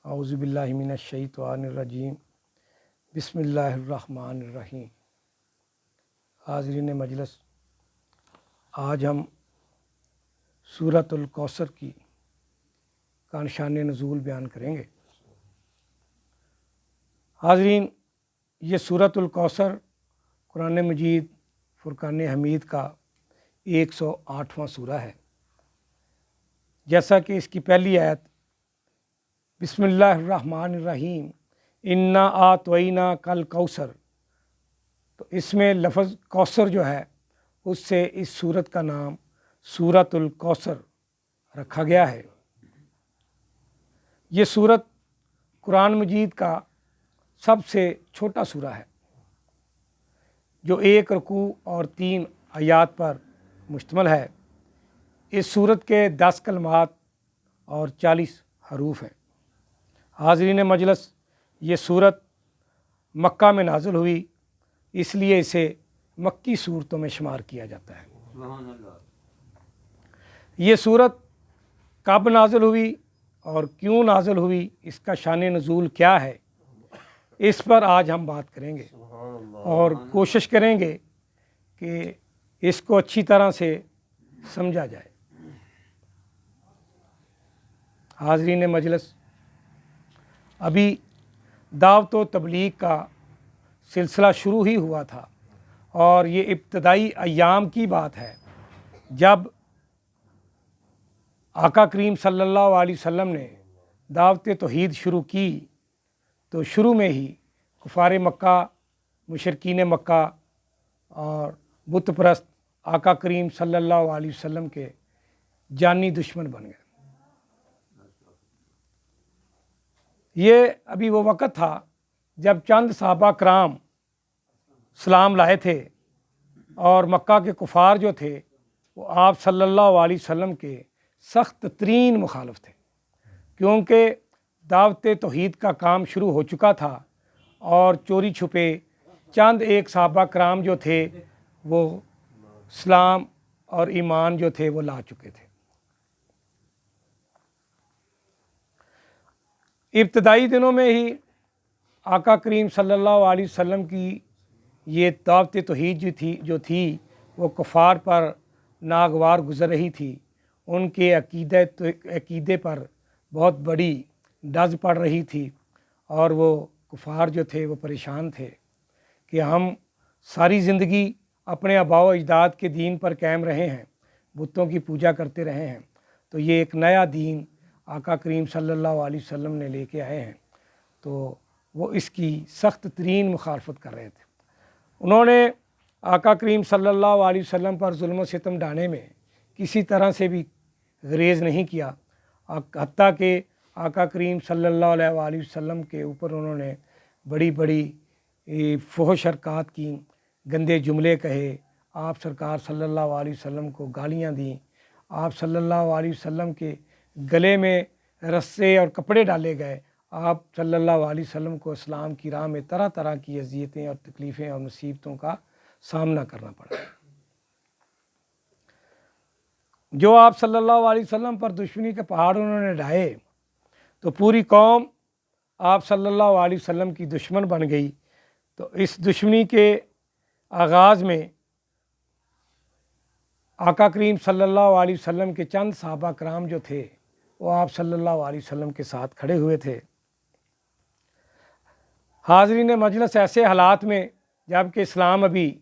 اعوذ باللہ من الشیطان الرجیم بسم اللہ الرحمن الرحیم۔ حاضرین مجلس، آج ہم سورۃ الکوثر کی شان نزول بیان کریں گے۔ حاضرین، یہ سورۃ الکوثر قرآن مجید فرقان حمید کا 108واں سورہ ہے۔ جیسا کہ اس کی پہلی آیت بسم اللہ الرحمن الرحیم انا اعطیناک کل کوثر، تو اس میں لفظ کوثر جو ہے اس سے اس سورت کا نام سورۃ الکوثر رکھا گیا ہے۔ یہ سورت قرآن مجید کا سب سے چھوٹا سورہ ہے جو 1 رکوع اور 3 آیات پر مشتمل ہے۔ اس سورت کے 10 کلمات اور 40 حروف ہیں۔ حاضرین مجلس، یہ سورت مکہ میں نازل ہوئی، اس لیے اسے مکی سورتوں میں شمار کیا جاتا ہے۔ یہ سورت کب نازل ہوئی اور کیوں نازل ہوئی، اس کا شان نزول کیا ہے، اس پر آج ہم بات کریں گے اور کوشش کریں گے کہ اس کو اچھی طرح سے سمجھا جائے۔ حاضرین مجلس، ابھی دعوت و تبلیغ کا سلسلہ شروع ہی ہوا تھا اور یہ ابتدائی ایام کی بات ہے جب آقا کریم صلی اللہ علیہ وسلم نے دعوت توحید شروع کی، تو شروع میں ہی کفار مکہ، مشرکین مکہ اور بت پرست آقا کریم صلی اللہ علیہ وسلم کے جانی دشمن بن گئے۔ یہ ابھی وہ وقت تھا جب چند صحابہ کرام اسلام لائے تھے اور مکہ کے کفار جو تھے وہ آپ صلی اللہ علیہ وسلم کے سخت ترین مخالف تھے، کیونکہ دعوت توحید کا کام شروع ہو چکا تھا اور چوری چھپے چند ایک صحابہ کرام جو تھے وہ اسلام اور ایمان جو تھے وہ لا چکے تھے۔ ابتدائی دنوں میں ہی آقا کریم صلی اللہ علیہ وسلم کی یہ دعوت توحید جو تھی وہ کفار پر ناگوار گزر رہی تھی۔ ان کے عقیدے پر بہت بڑی ڈز پڑ رہی تھی اور وہ کفار جو تھے وہ پریشان تھے کہ ہم ساری زندگی اپنے آباء و اجداد کے دین پر قائم رہے ہیں، بتوں کی پوجا کرتے رہے ہیں، تو یہ ایک نیا دین آقا کریم صلی اللہ علیہ وسلم نے لے کے آئے ہیں، تو وہ اس کی سخت ترین مخالفت کر رہے تھے۔ انہوں نے آقا کریم صلی اللہ علیہ وسلم پر ظلم و ستم ڈھانے میں کسی طرح سے بھی گریز نہیں کیا، حتیٰ کہ آقا کریم صلی اللہ علیہ وسلم کے اوپر انہوں نے بڑی بڑی فحش حرکات کی، گندے جملے کہے، آپ سرکار صلی اللہ علیہ وسلم کو گالیاں دیں، آپ صلی اللہ علیہ وسلم کے گلے میں رسے اور کپڑے ڈالے گئے، آپ صلی اللہ علیہ وسلم کو اسلام کی راہ میں طرح طرح کی اذیتیں اور تکلیفیں اور مصیبتوں کا سامنا کرنا پڑا۔ جو آپ صلی اللہ علیہ وسلم پر دشمنی کے پہاڑ انہوں نے ڈھائے تو پوری قوم آپ صلی اللہ علیہ وسلم کی دشمن بن گئی۔ تو اس دشمنی کے آغاز میں آقا کریم صلی اللہ علیہ وسلم کے چند صحابہ کرام جو تھے وہ آپ صلی اللہ علیہ وسلم کے ساتھ کھڑے ہوئے تھے۔ حاضرین مجلس، ایسے حالات میں جب کہ اسلام ابھی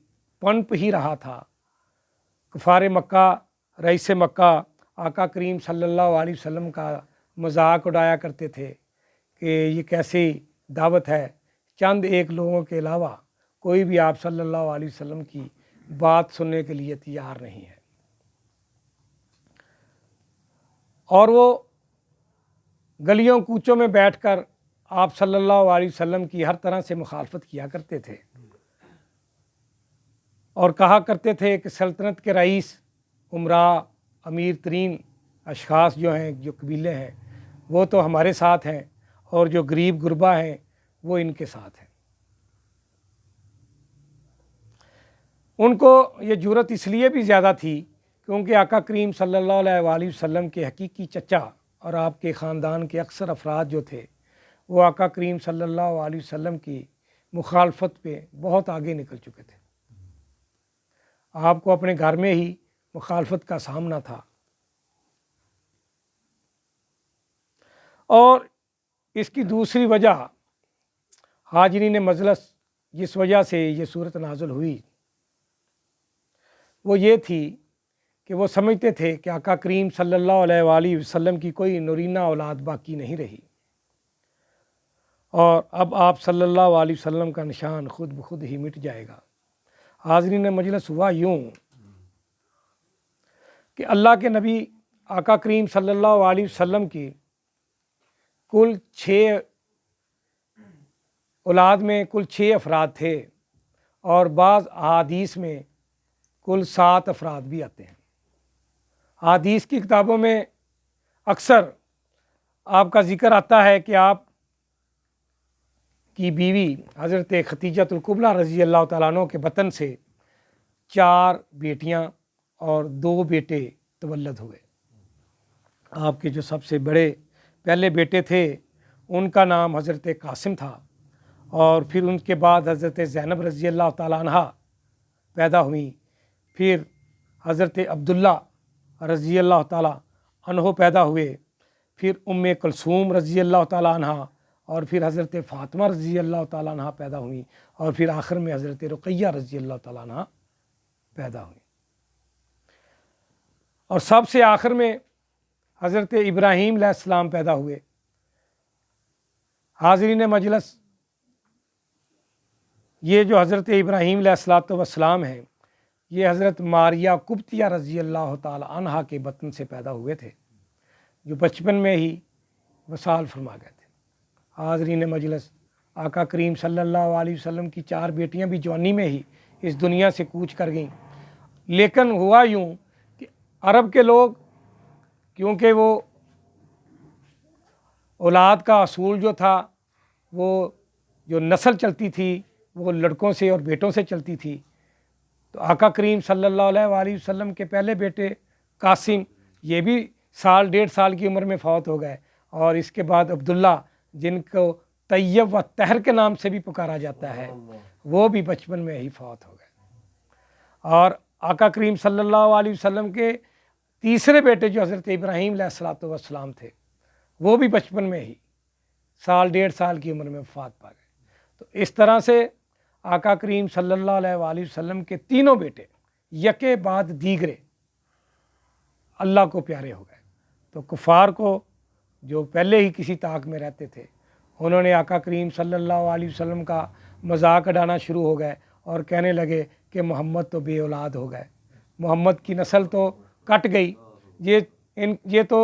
پنپ ہی رہا تھا، کفار مکہ، رئیس مکہ آقا کریم صلی اللہ علیہ وسلم کا مذاق اڑایا کرتے تھے کہ یہ کیسی دعوت ہے، چند ایک لوگوں کے علاوہ کوئی بھی آپ صلی اللہ علیہ وسلم کی بات سننے کے لیے تیار نہیں ہے، اور وہ گلیوں کوچوں میں بیٹھ کر آپ صلی اللہ علیہ وسلم کی ہر طرح سے مخالفت کیا کرتے تھے اور کہا کرتے تھے کہ سلطنت کے رئیس، امراء، امیر ترین اشخاص جو ہیں، جو قبیلے ہیں، وہ تو ہمارے ساتھ ہیں اور جو غریب غربا ہیں وہ ان کے ساتھ ہیں۔ ان کو یہ جرأت اس لیے بھی زیادہ تھی کیونکہ آقا کریم صلی اللہ علیہ وسلم کے حقیقی چچا اور آپ کے خاندان کے اکثر افراد جو تھے وہ آقا کریم صلی اللہ علیہ وسلم کی مخالفت پہ بہت آگے نکل چکے تھے۔ آپ کو اپنے گھر میں ہی مخالفت کا سامنا تھا، اور اس کی دوسری وجہ حاضرین مجلس جس وجہ سے یہ صورت نازل ہوئی وہ یہ تھی کہ وہ سمجھتے تھے کہ آقا کریم صلی اللہ علیہ وآلہ وسلم کی کوئی نورینہ اولاد باقی نہیں رہی، اور اب آپ صلی اللہ علیہ وسلم کا نشان خود بخود ہی مٹ جائے گا۔ حاضرین مجلس، ہوا یوں کہ اللہ کے نبی آقا کریم صلی اللہ علیہ وسلم کی کل 6 اولاد میں کل 6 افراد تھے، اور بعض احادیث میں کل 7 افراد بھی آتے ہیں۔ احادیث کی کتابوں میں اکثر آپ کا ذکر آتا ہے کہ آپ کی بیوی حضرت ختیجۃ الکبریٰ رضی اللہ تعالیٰ عنہ کے بطن سے 4 بیٹیاں اور 2 بیٹے تولد ہوئے۔ آپ کے جو سب سے بڑے پہلے بیٹے تھے ان کا نام حضرت قاسم تھا، اور پھر ان کے بعد حضرت زینب رضی اللہ تعالیٰ عنہ پیدا ہوئیں، پھر حضرت عبداللہ رضی اللہ تعالیٰ عنہ پیدا ہوئے، پھر ام کلثوم رضی اللہ تعالیٰ عنہ، اور پھر حضرت فاطمہ رضی اللہ تعالیٰ عنہ پیدا ہوئیں، اور پھر آخر میں حضرت رقیہ رضی اللہ تعالیٰ عنہ پیدا ہوئیں، اور سب سے آخر میں حضرت ابراہیم علیہ السلام پیدا ہوئے۔ حاضرین مجلس، یہ جو حضرت ابراہیم علیہ السلام ہیں یہ حضرت ماریہ قبطیہ رضی اللہ تعالی عنہا کے بطن سے پیدا ہوئے تھے، جو بچپن میں ہی وصال فرما گئے تھے۔ حاضرین مجلس، آقا کریم صلی اللہ علیہ وسلم کی 4 بیٹیاں بھی جوانی میں ہی اس دنیا سے کوچ کر گئیں، لیکن ہوا یوں کہ عرب کے لوگ، کیونکہ وہ اولاد کا اصول جو تھا، وہ جو نسل چلتی تھی وہ لڑکوں سے اور بیٹوں سے چلتی تھی، تو آقا کریم صلی اللہ علیہ وآلہ وسلم کے پہلے بیٹے قاسم یہ بھی 1.5 سال کی عمر میں فوت ہو گئے، اور اس کے بعد عبداللہ جن کو طیب و طاہر کے نام سے بھی پکارا جاتا ہے وہ بھی بچپن میں ہی فوت ہو گئے، اور آقا کریم صلی اللہ علیہ وسلم کے تیسرے بیٹے جو حضرت ابراہیم علیہ السلام تھے وہ بھی بچپن میں ہی 1.5 سال کی عمر میں وفات پا گئے۔ تو اس طرح سے آقا کریم صلی اللہ علیہ وآلہ وسلم کے تینوں بیٹے یکے بعد دیگرے اللہ کو پیارے ہو گئے، تو کفار کو جو پہلے ہی کسی طاق میں رہتے تھے انہوں نے آقا کریم صلی اللہ علیہ وسلم کا مذاق اڑانا شروع ہو گئے، اور کہنے لگے کہ محمد تو بے اولاد ہو گئے، محمد کی نسل تو کٹ گئی، یہ تو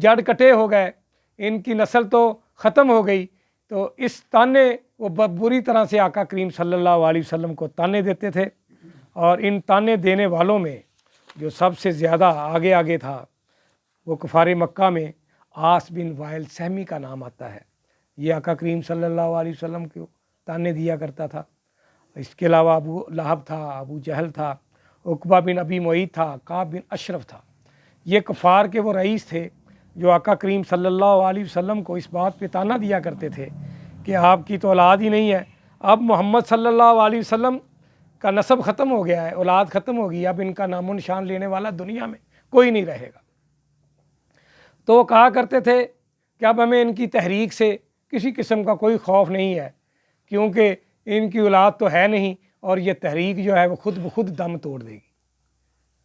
جڑ کٹے ہو گئے، ان کی نسل تو ختم ہو گئی۔ تو اس تانے وہ بری طرح سے آقا کریم صلی اللہ علیہ وسلم کو تانے دیتے تھے، اور ان تانے دینے والوں میں جو سب سے زیادہ آگے تھا وہ کفار مکہ میں عاص بن وائل سہمی کا نام آتا ہے۔ یہ آقا کریم صلی اللہ علیہ وسلم کو تانے دیا کرتا تھا۔ اس کے علاوہ ابو لہب تھا، ابو جہل تھا، عقبہ بن ابی معیط تھا، کعب بن اشرف تھا۔ یہ کفار کے وہ رئیس تھے جو آقا کریم صلی اللہ علیہ وسلم کو اس بات پہ تانا دیا کرتے تھے کہ آپ کی تو اولاد ہی نہیں ہے، اب محمد صلی اللہ علیہ وسلم کا نسب ختم ہو گیا ہے، اولاد ختم ہو گئی، اب ان کا نام و نشان لینے والا دنیا میں کوئی نہیں رہے گا۔ تو وہ کہا کرتے تھے کہ اب ہمیں ان کی تحریک سے کسی قسم کا کوئی خوف نہیں ہے، کیونکہ ان کی اولاد تو ہے نہیں، اور یہ تحریک جو ہے وہ خود بخود دم توڑ دے گی،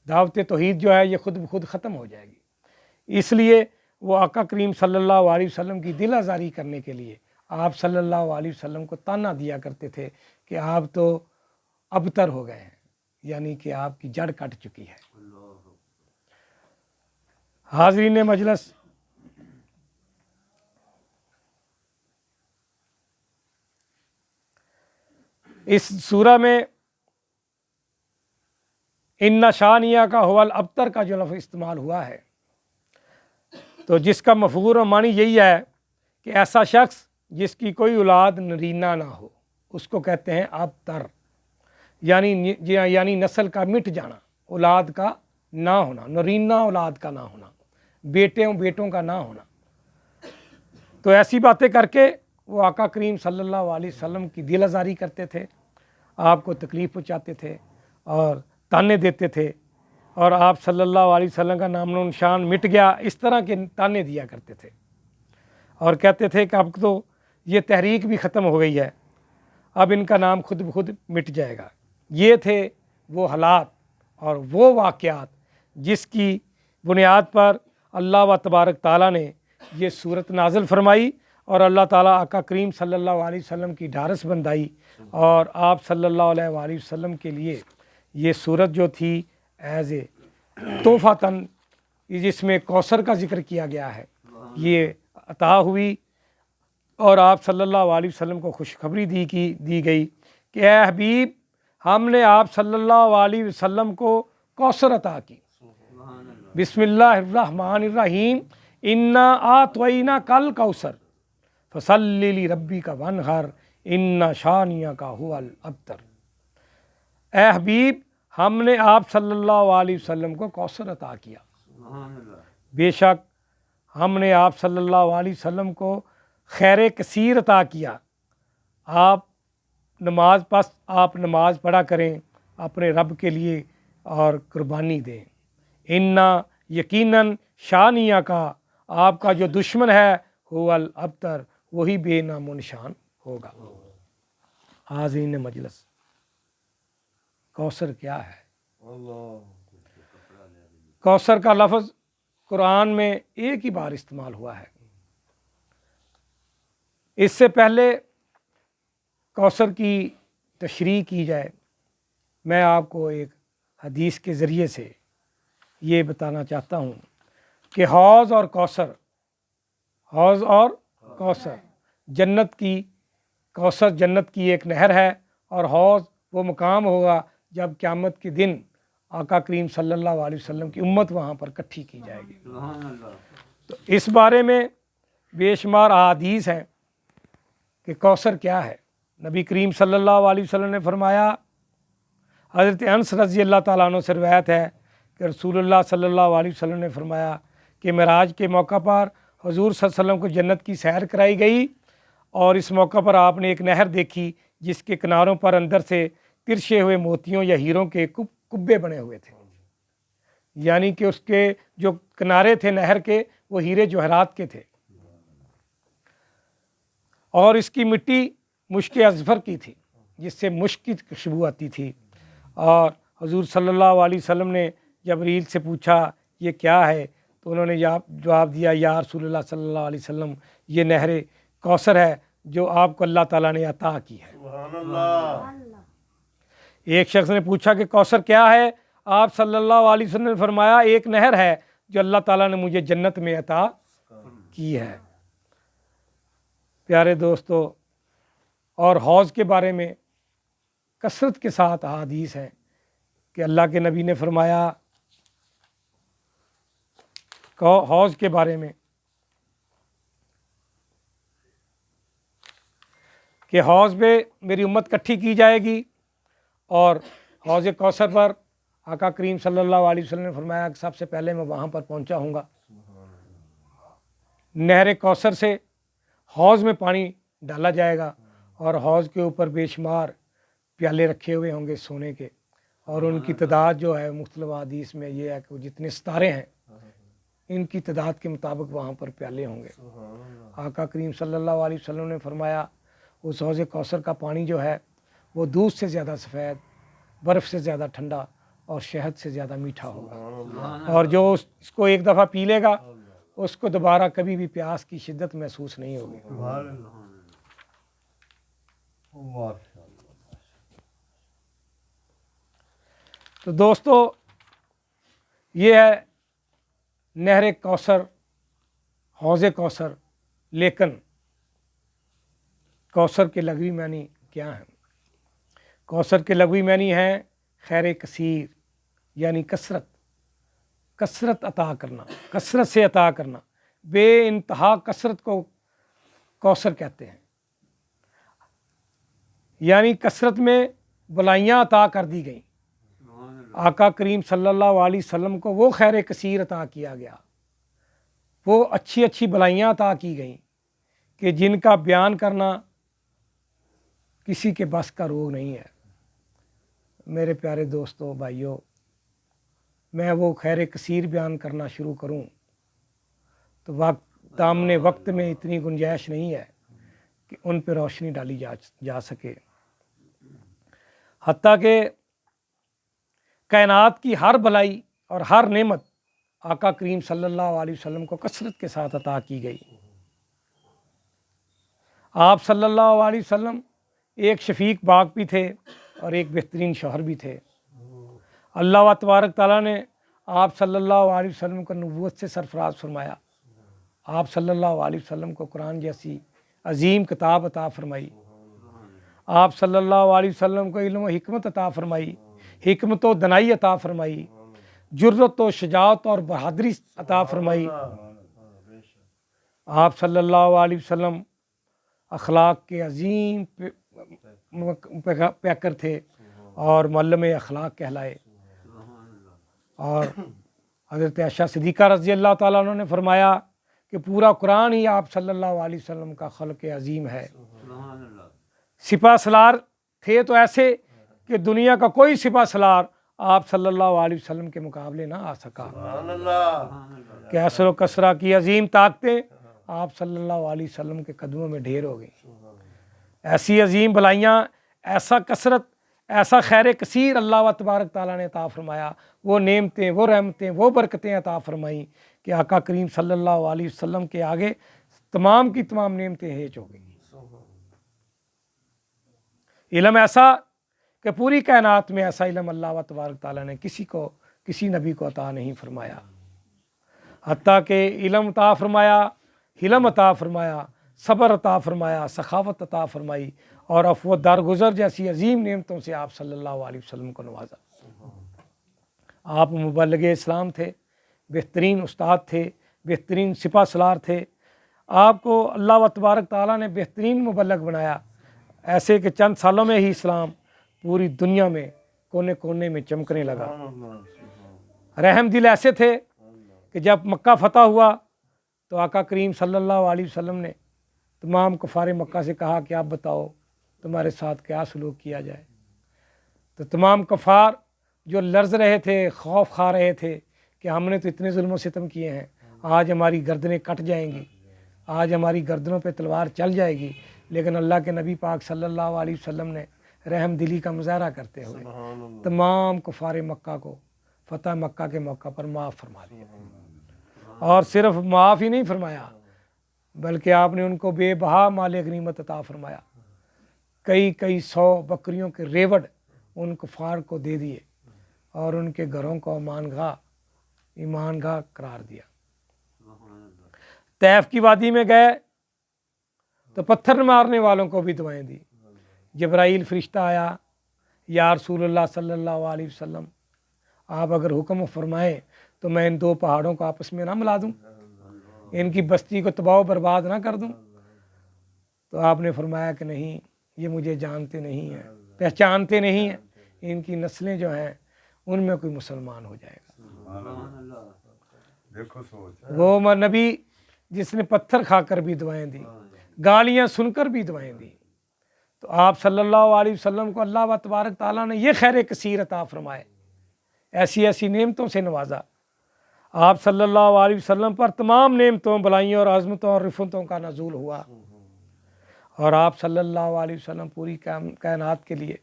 دعوت توحید جو ہے یہ خود بخود ختم ہو جائے گی۔ اس لیے وہ آقا کریم صلی اللہ علیہ وسلم کی دل آزاری کرنے کے لیے آپ صلی اللہ علیہ وسلم کو تانا دیا کرتے تھے کہ آپ تو ابتر ہو گئے ہیں، یعنی کہ آپ کی جڑ کٹ چکی ہے۔ حاضرین مجلس، اس سورہ میں ان شانیہ کا حول ابتر کا جو لفظ استعمال ہوا ہے، تو جس کا مفہوم و معنی یہی ہے کہ ایسا شخص جس کی کوئی اولاد نرینہ نہ ہو اس کو کہتے ہیں ابتر، یعنی نسل کا مٹ جانا، اولاد کا نہ ہونا، نرینہ اولاد کا نہ ہونا، بیٹوں کا نہ ہونا۔ تو ایسی باتیں کر کے وہ آقا کریم صلی اللہ علیہ وسلم کی دل آزاری کرتے تھے، آپ کو تکلیف پہنچاتے تھے اور تانے دیتے تھے، اور آپ صلی اللہ علیہ وسلم کا نام و نشان مٹ گیا، اس طرح کے تانے دیا کرتے تھے اور کہتے تھے کہ اب تو یہ تحریک بھی ختم ہو گئی ہے، اب ان کا نام خود بخود مٹ جائے گا۔ یہ تھے وہ حالات اور وہ واقعات جس کی بنیاد پر اللہ و تبارک تعالیٰ نے یہ صورت نازل فرمائی، اور اللہ تعالیٰ آقا کریم صلی اللہ علیہ وسلم کی ڈھارس بندائی، اور آپ صلی اللہ علیہ وآلہ وسلم کے لیے یہ صورت جو تھی ایز اے تحفۃً، جس میں کوثر کا ذکر کیا گیا ہے، یہ عطا ہوئی، اور آپ صلی اللہ علیہ وسلم کو خوشخبری دی گئی کہ اے حبیب، ہم نے آپ صلی اللہ علیہ وسلم کو کوثر عطا کی۔ بسم اللہ الرحمن الرحیم، انا اعطیناک الکوثر فصلی لربک وانحر ان شانئک ھو الابتر۔ اے حبیب، ہم نے آپ صلی اللہ علیہ وسلم کو کوثر عطا کیا، بے شک ہم نے آپ صلی اللہ علیہ وسلم کو خیر کثیر عطا کیا۔ آپ نماز پڑھا کریں اپنے رب کے لیے اور قربانی دیں۔ انا یقیناً شانیہ کا، آپ کا جو دشمن ہے، هو الابتر، وہی بے نام و نشان ہوگا۔ حاضرین مجلس، کوثر کیا ہے؟ کوثر کا لفظ قرآن میں ایک ہی بار استعمال ہوا ہے۔ اس سے پہلے کوثر کی تشریح کی جائے، میں آپ کو ایک حدیث کے ذریعے سے یہ بتانا چاہتا ہوں کہ حوض اور کوثر جنت کی ایک نہر ہے، اور حوض وہ مقام ہوگا جب قیامت کے دن آقا کریم صلی اللہ علیہ وسلم کی امت وہاں پر اکٹھی کی جائے گی۔ تو اس بارے میں بے شمار احادیث ہیں کہ کوثر کیا ہے۔ نبی کریم صلی اللہ علیہ وسلم نے فرمایا، حضرت انس رضی اللہ تعالیٰ عنہ سے روایت ہے کہ رسول اللہ صلی اللہ علیہ وسلم نے فرمایا کہ معراج کے موقع پر حضور صلی اللہ علیہ وسلم کو جنت کی سیر کرائی گئی، اور اس موقع پر آپ نے ایک نہر دیکھی جس کے کناروں پر اندر سے ترشے ہوئے موتیوں یا ہیروں کے کبے بنے ہوئے تھے، یعنی کہ اس کے جو کنارے تھے نہر کے، وہ ہیرے جوہرات کے تھے، اور اس کی مٹی مشک اذفر کی تھی، جس سے مشک کی خوشبو آتی تھی۔ اور حضور صلی اللہ علیہ وسلم نے جبریل سے پوچھا یہ کیا ہے، تو انہوں نے جواب دیا، یا رسول اللہ صلی اللہ علیہ وسلم، یہ نہر کوثر ہے جو آپ کو اللہ تعالیٰ نے عطا کی ہے۔ سبحان اللہ۔ ایک شخص نے پوچھا کہ کوثر کیا ہے؟ آپ صلی اللہ علیہ وسلم نے فرمایا، ایک نہر ہے جو اللہ تعالیٰ نے مجھے جنت میں عطا کی ہے۔ پیارے دوستو، اور حوض کے بارے میں کثرت کے ساتھ احادیث ہیں کہ اللہ کے نبی نے فرمایا حوض کے بارے میں کہ حوض پہ میری امت اکٹھی کی جائے گی، اور حوض کوثر پر آقا کریم صلی اللہ علیہ وسلم نے فرمایا کہ سب سے پہلے میں وہاں پر پہنچا ہوں گا۔ نہر کوثر سے حوض میں پانی ڈالا جائے گا، اور حوض کے اوپر بے شمار پیالے رکھے ہوئے ہوں گے سونے کے، اور ان کی تعداد جو ہے مختلف حدیث میں یہ ہے کہ وہ جتنے ستارے ہیں ان کی تعداد کے مطابق وہاں پر پیالے ہوں گے۔ آقا کریم صلی اللہ علیہ وسلم نے فرمایا اس حوض کوثر کا پانی جو ہے وہ دودھ سے زیادہ سفید، برف سے زیادہ ٹھنڈا، اور شہد سے زیادہ میٹھا ہوگا، اور جو اس کو ایک دفعہ پی لے گا اس کو دوبارہ کبھی بھی پیاس کی شدت محسوس نہیں ہوگی۔ تو دوستو، یہ ہے نہر کوثر، حوض کوثر۔ لیکن کوثر کے لغوی معنی کیا ہیں؟ کوثر کے لغوی معنی ہیں خیر کثیر، یعنی کثرت عطا کرنا، کثرت سے عطا کرنا، بے انتہا کثرت کو کوثر کہتے ہیں، یعنی کثرت میں بلائیاں عطا کر دی گئیں۔ آقا کریم صلی اللہ علیہ وسلم کو وہ خیر کثیر عطا کیا گیا، وہ اچھی بلائیاں عطا کی گئیں کہ جن کا بیان کرنا کسی کے بس کا روگ نہیں ہے۔ میرے پیارے دوستوں بھائیوں، میں وہ خیر کثیر بیان کرنا شروع کروں تو دامن وقت میں اتنی گنجائش نہیں ہے کہ ان پہ روشنی ڈالی جا سکے۔ حتیٰ کہ کائنات کی ہر بھلائی اور ہر نعمت آقا کریم صلی اللہ علیہ وسلم کو کثرت کے ساتھ عطا کی گئی۔ آپ صلی اللہ علیہ وسلم ایک شفیق باغ بھی تھے اور ایک بہترین شوہر بھی تھے۔ اللہ تبارک تعالیٰ نے آپ صلی اللہ علیہ وسلم کو نبوت سے سرفراز فرمایا۔ آپ صلی اللہ علیہ وسلم کو قرآن جیسی عظیم کتاب عطا فرمائی۔ آپ صلی اللہ علیہ وسلم کو علم و حکمت عطا فرمائی، حکمت و دنائی عطا فرمائی، جرت و شجاعت اور بہادری عطا فرمائی۔ آپ صلی اللہ علیہ وسلم اخلاق کے عظیم پیکر تھے اور معلم اخلاق کہلائے۔ اور حضرت عائشہ صدیقہ رضی اللہ تعالیٰ عنہ نے فرمایا کہ پورا قرآن ہی آپ صلی اللہ علیہ وسلم کا خلق عظیم ہے۔ سپہ سالار تھے تو ایسے کہ دنیا کا کوئی سپہ سالار آپ صلی اللہ علیہ وسلم کے مقابلے نہ آ سکا۔ کہ اثر و کثرہ کی عظیم طاقتیں آپ صلی اللہ علیہ وسلم کے قدموں میں ڈھیر ہو گئیں۔ ایسی عظیم بھلائیاں، ایسا کثرت، ایسا خیر کثیر اللہ تبارک تعالیٰ نے عطا فرمایا، وہ نعمتیں، وہ رحمتیں، وہ برکتیں عطا فرمائیں کہ آقا کریم صلی اللہ علیہ وسلم کے آگے تمام کی تمام نعمتیں ہیچ ہو گئیں۔ علم ایسا کہ پوری کائنات میں ایسا علم اللہ تبارک تعالیٰ نے کسی نبی کو عطا نہیں فرمایا۔ حتیٰ کہ علم عطا فرمایا، حلم عطا فرمایا، صبر عطا فرمایا، سخاوت عطا فرمائی اور عفو و درگزر جیسی عظیم نعمتوں سے آپ صلی اللہ علیہ وسلم کو نوازا۔ آپ مبلغ اسلام تھے، بہترین استاد تھے، بہترین سپہ سالار تھے۔ آپ کو اللہ تبارک تعالیٰ نے بہترین مبلغ بنایا، ایسے کہ چند سالوں میں ہی اسلام پوری دنیا میں کونے کونے میں چمکنے لگا۔ رحم دل ایسے تھے کہ جب مکہ فتح ہوا تو آقا کریم صلی اللہ علیہ وسلم نے تمام کفار مکہ سے کہا کہ آپ بتاؤ تمہارے ساتھ کیا سلوک کیا جائے۔ تو تمام کفار جو لرز رہے تھے، خوف کھا رہے تھے کہ ہم نے تو اتنے ظلم و ستم کیے ہیں، آج ہماری گردنیں کٹ جائیں گی، آج ہماری گردنوں پہ تلوار چل جائے گی، لیکن اللہ کے نبی پاک صلی اللہ علیہ وسلم نے رحم دلی کا مظاہرہ کرتے ہوئے تمام کفار مکہ کو فتح مکہ کے موقع پر معاف فرما دیا۔ اور صرف معاف ہی نہیں فرمایا بلکہ آپ نے ان کو بے بہا مال غنیمت عطا فرمایا۔ کئی 100 بکریوں کے ریوڑ ان کفار کو دے دیے اور ان کے گھروں کو ایمان گاہ قرار دیا۔ طیف کی وادی میں گئے تو پتھر مارنے والوں کو بھی دعائیں دی۔ جبرائیل فرشتہ آیا، یا رسول اللہ صلی اللہ علیہ وسلم، آپ اگر حکم فرمائیں تو میں ان 2 پہاڑوں کو آپس میں نہ ملا دوں، ان کی بستی کو تباہ و برباد نہ کر دوں؟ تو آپ نے فرمایا کہ نہیں، یہ مجھے جانتے نہیں ہیں، پہچانتے نہیں ہیں، ان کی نسلیں جو ہیں ان میں کوئی مسلمان ہو جائے گا۔ وہ نبی جس نے پتھر کھا کر بھی دعائیں دی، گالیاں سن کر بھی دعائیں دی، تو آپ صلی اللہ علیہ وسلم کو اللہ تبارک تعالیٰ نے یہ خیر کثیر عطا فرمائے، ایسی نعمتوں سے نوازا۔ آپ صلی اللہ علیہ وسلم پر تمام نعمتوں، بلائیوں اور عظمتوں اور رفتوں کا نزول ہوا، اور آپ صلی اللہ علیہ وسلم پوری کائنات کے لیے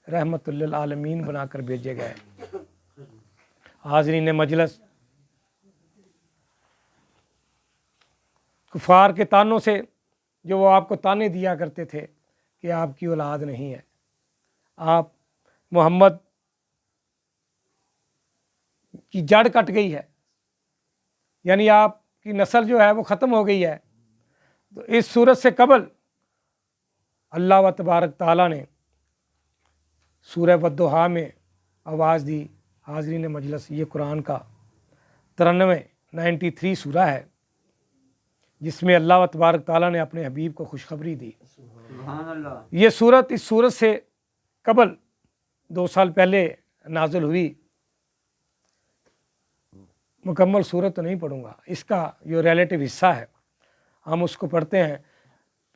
رحمت للعالمین بنا کر بھیجے گئے۔ حاضرین مجلس، کفار کے تانوں سے جو وہ آپ کو تانے دیا کرتے تھے کہ آپ کی اولاد نہیں ہے، آپ محمد کی جڑ کٹ گئی ہے، یعنی آپ کی نسل جو ہے وہ ختم ہو گئی ہے، تو اس صورت سے قبل اللہ تبارک تعالیٰ نے سورہ والضحیٰ میں آواز دی۔ حاضرین مجلس، یہ قرآن کا 93 سورہ ہے جس میں اللہ تبارک تعالیٰ نے اپنے حبیب کو خوشخبری دی۔ یہ سورت اس سورت سے قبل 2 سال پہلے نازل ہوئی۔ مکمل سورت تو نہیں پڑھوں گا، اس کا جو ریلیٹو حصہ ہے ہم اس کو پڑھتے ہیں۔